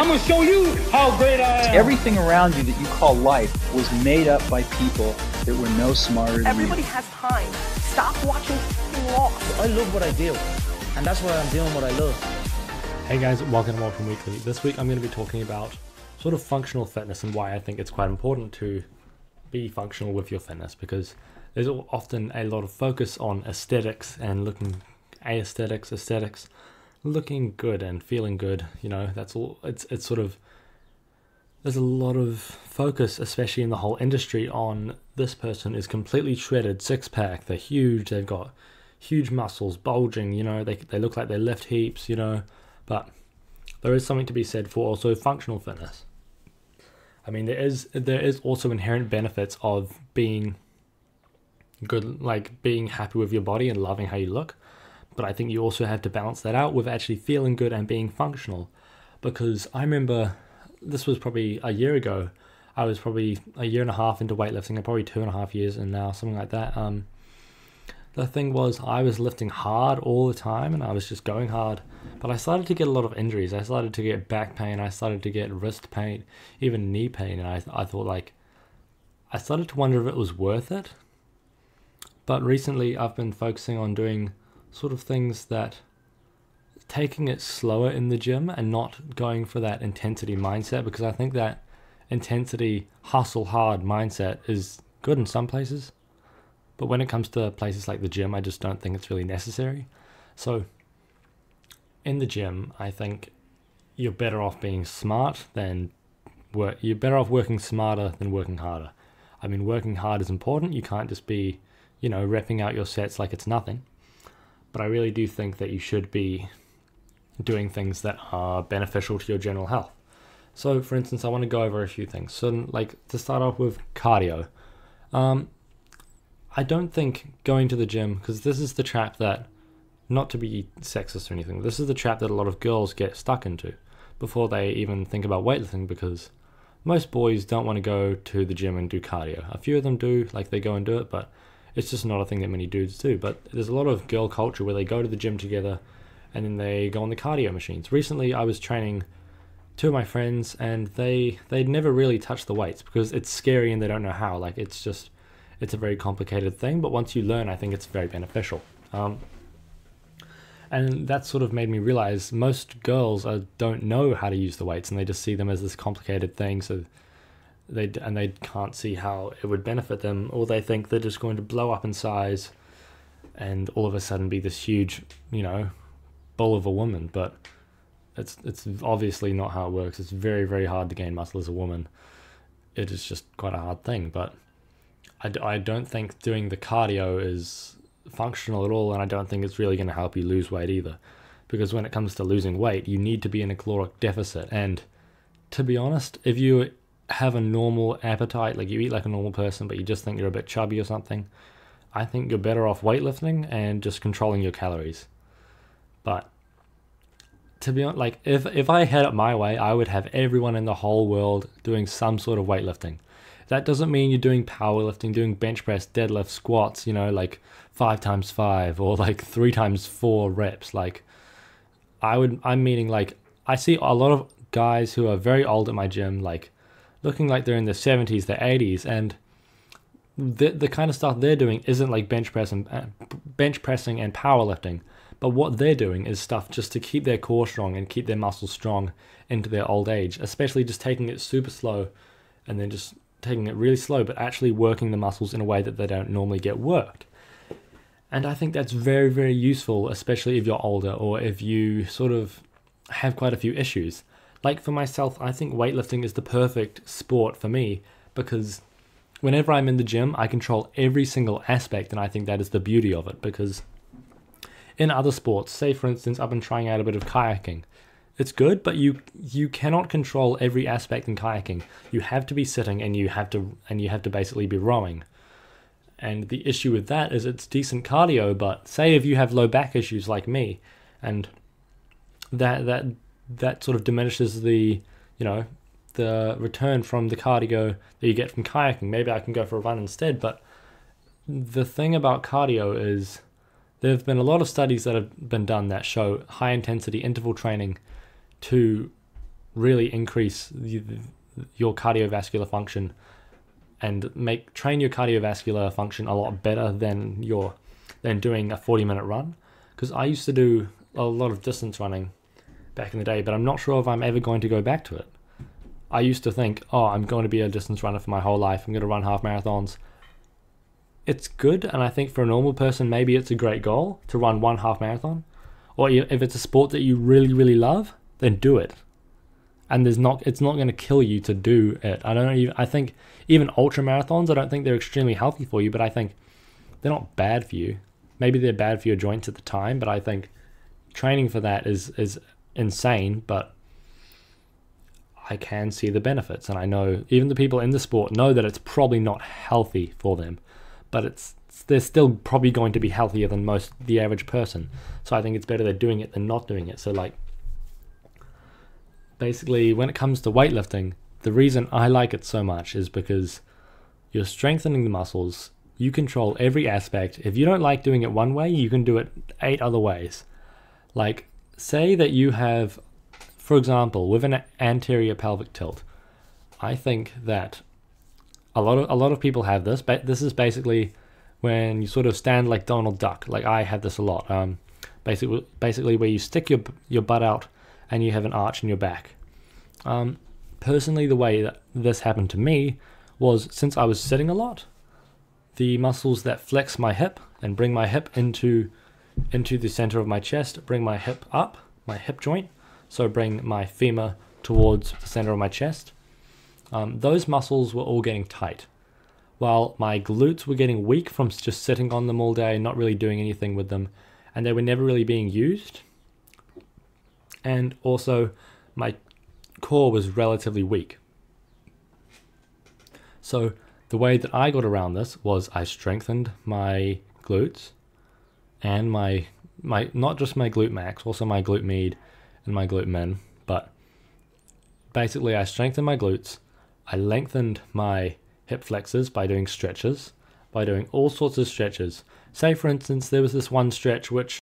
I'm gonna show you how great I am. Everything around you that you call life was made up by people that were no smarter than Everybody you. has time. Stop watching Lost. I love what I do, and that's why I'm doing what I love. Hey guys, welcome to Welcome Weekly. This week I'm going to be talking about sort of functional fitness and why I think it's quite important to be functional with your fitness, because there's often a lot of focus on aesthetics and aesthetics, looking good and feeling good. You know, that's all. It's sort of, there's a lot of focus, especially in the whole industry, on this person is completely shredded, six pack, they're huge, they've got huge muscles bulging, you know, they look like they lift heaps, you know. But there is something to be said for also functional fitness. I mean, there is also inherent benefits of being good, like being happy with your body and loving how you look. But I think you also have to balance that out with actually feeling good and being functional. Because I remember, this was probably a year ago, I was probably a year and a half into weightlifting, and probably 2.5 years in now, something like that. The thing was, I was lifting hard all the time and I was just going hard, but I started to get a lot of injuries. I started to get back pain, I started to get wrist pain, even knee pain, and I thought, like, I started to wonder if it was worth it. But recently I've been focusing on doing sort of things that, taking it slower in the gym and not going for that intensity mindset, because I think that intensity, hustle hard mindset is good in some places. But when it comes to places like the gym, I just don't think it's really necessary. So in the gym, I think you're better off being smart than you're better off working smarter than working harder. I mean, working hard is important. You can't just be, you know, repping out your sets like it's nothing. But I really do think that you should be doing things that are beneficial to your general health. So for instance, I want to go over a few things. So like, to start off with cardio. I don't think going to the gym, because this is the trap that, not to be sexist or anything, this is the trap that a lot of girls get stuck into before they even think about weightlifting, because most boys don't want to go to the gym and do cardio. A few of them do, like they go and do it, but it's just not a thing that many dudes do. But there's a lot of girl culture where they go to the gym together and then they go on the cardio machines. Recently I was training two of my friends and they'd never really touched the weights because it's scary and they don't know how. Like, it's a very complicated thing, but once you learn, I think it's very beneficial. And that sort of made me realize most girls don't know how to use the weights, and they just see them as this complicated thing, so they can't see how it would benefit them, or they think they're just going to blow up in size and all of a sudden be this huge, you know, bull of a woman. But it's obviously not how it works. It's very, very hard to gain muscle as a woman. It is just quite a hard thing, but I don't think doing the cardio is functional at all, and I don't think it's really going to help you lose weight either. Because when it comes to losing weight, you need to be in a caloric deficit. And to be honest, if you have a normal appetite, like you eat like a normal person, but you just think you're a bit chubby or something, I think you're better off weightlifting and just controlling your calories. But to be honest, like if I had it my way, I would have everyone in the whole world doing some sort of weightlifting. That doesn't mean you're doing powerlifting, doing bench press, deadlift, squats, you know, like 5x5 or like 3x4 reps. Like, I'm meaning, like, I see a lot of guys who are very old at my gym, like looking like they're in their 70s, their 80s, and the kind of stuff they're doing isn't like bench pressing and powerlifting. But what they're doing is stuff just to keep their core strong and keep their muscles strong into their old age, especially just taking it super slow and then just taking it really slow, but actually working the muscles in a way that they don't normally get worked. And I think that's very, very useful, especially if you're older or if you sort of have quite a few issues. Like for myself, I think weightlifting is the perfect sport for me, because whenever I'm in the gym, I control every single aspect, and I think that is the beauty of it. Because in other sports, say for instance, I've been trying out a bit of kayaking. It's good, but you cannot control every aspect in kayaking. You have to be sitting and you have to basically be rowing. And the issue with that is it's decent cardio, but say if you have low back issues like me, and that sort of diminishes the, you know, the return from the cardio that you get from kayaking. Maybe I can go for a run instead. But the thing about cardio is there have been a lot of studies that have been done that show high intensity interval training to really increase your cardiovascular function and train your cardiovascular function a lot better than doing a 40-minute run. Because I used to do a lot of distance running back in the day, but I'm not sure if I'm ever going to go back to it. I used to think, oh, I'm going to be a distance runner for my whole life. I'm going to run half marathons. It's good, and I think for a normal person, maybe it's a great goal to run one half marathon. Or if it's a sport that you really, really love, then do it. And it's not going to kill you to do it. I think even ultra marathons, I don't think they're extremely healthy for you, but I think they're not bad for you. Maybe they're bad for your joints at the time, but I think training for that is insane, but I can see the benefits, and I know even the people in the sport know that it's probably not healthy for them, but they're still probably going to be healthier than the average person. So I think it's better they're doing it than not doing it. So like, basically, when it comes to weightlifting, the reason I like it so much is because you're strengthening the muscles. You control every aspect. If you don't like doing it one way, you can do it 8 other ways. Like, say that you have, for example, with an anterior pelvic tilt, I think that a lot of people have this. But this is basically when you sort of stand like Donald Duck. Like I have this a lot. Basically where you stick your butt out and you have an arch in your back. Personally, the way that this happened to me was, since I was sitting a lot, the muscles that flex my hip and bring my hip into the center of my chest, bring my hip up, my hip joint, so bring my femur towards the center of my chest. Those muscles were all getting tight, while my glutes were getting weak from just sitting on them all day, not really doing anything with them, and they were never really being used. And also, my core was relatively weak. So the way that I got around this was I strengthened my glutes and my not just my glute max, also my glute med and my glute min, but basically I strengthened my glutes. I lengthened my hip flexors by doing stretches, by doing all sorts of stretches. Say for instance, there was this one stretch which